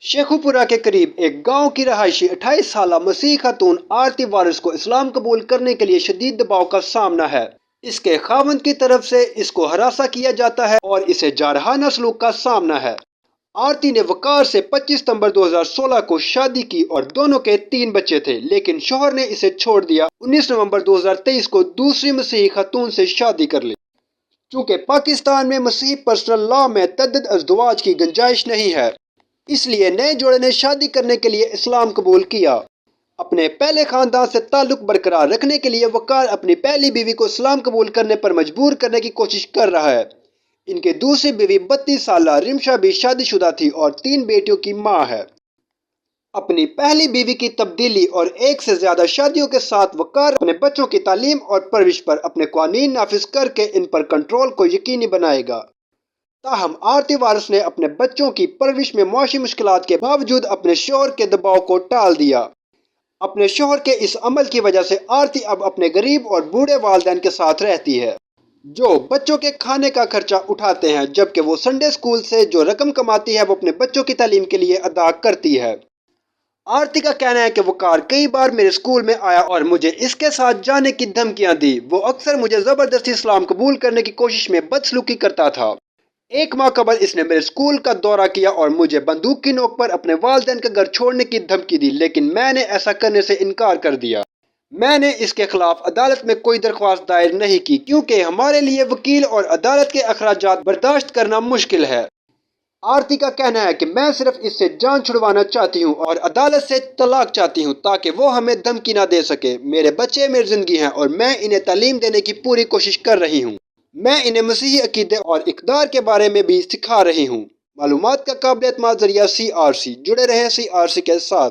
शेखुपुरा के करीब एक गांव की रहायशी 28 साल मसीही खातून आरती वारिस को इस्लाम कबूल करने के लिए शदीद दबाव का सामना है। इसके खावंद की तरफ से इसको हरासा किया जाता है और इसे जारहाना सलूक का सामना है। आरती ने वकार से 25 सितंबर 2016 को शादी की और दोनों के 3 बच्चे थे, लेकिन शोहर ने इसे छोड़ दिया। 19 नवंबर 2023 को दूसरी मसीही खातून से शादी कर ली। चूंकि पाकिस्तान में मसीही पर्सनल लॉ में तअद्दुद अज़दवाज की गुंजाइश नहीं है, इसलिए नए जोड़े ने शादी करने के लिए इस्लाम कबूल किया। अपने पहले खानदान से ताल्लुक बरकरार रखने के लिए वकार अपनी पहली बीवी को इस्लाम कबूल करने पर मजबूर करने की कोशिश कर रहा है। इनकी दूसरी बीवी 32 साल रिमशा भी शादीशुदा थी और 3 बेटियों की मां है। अपनी पहली बीवी की तब्दीली और एक से ज्यादा शादियों के साथ वकार अपने बच्चों की तालीम और परवरिश पर अपने कानून नाफिज करके इन पर कंट्रोल को यकीनी बनाएगा। ताहम आरती वारिस ने अपने बच्चों की परवरिश में मुआशी मुश्किलात के बावजूद अपने शोहर के दबाव को टाल दिया। अपने शोहर के इस अमल की वजह से आरती अब अपने गरीब और बूढ़े वालिदैन के साथ रहती है, जो बच्चों के खाने का खर्चा उठाते हैं, जबकि वो संडे स्कूल से जो रकम कमाती है वो अपने बच्चों की तालीम के लिए अदा करती है। आरती का कहना है कि वकार कई बार मेरे स्कूल में आया और मुझे इसके साथ जाने की धमकियां दी। वो अक्सर मुझे जबरदस्ती इस्लाम कबूल करने की कोशिश में बदसलूकी करता था। 1 माह कबल इसने मेरे स्कूल का दौरा किया और मुझे बंदूक की नोक पर अपने वालिदैन का घर छोड़ने की धमकी दी, लेकिन मैंने ऐसा करने से इनकार कर दिया। मैंने इसके खिलाफ अदालत में कोई दरख्वास्त दायर नहीं की, क्योंकि हमारे लिए वकील और अदालत के अखराजात बर्दाश्त करना मुश्किल है। आरती का कहना है कि मैं सिर्फ इससे जान छुड़वाना चाहती हूँ और अदालत से तलाक चाहती हूँ ताकि वो हमें धमकी ना दे सके। मेरे बच्चे मेरी जिंदगी हैं और मैं इन्हें तालीम देने की पूरी कोशिश कर रही हूँ। मैं इन्हें मसीही अकीदे और इक़दार के बारे में भी सिखा रही हूँ। मालूमात का काबिल एतमाद ज़रिया CRC। जुड़े रहें CRC के साथ।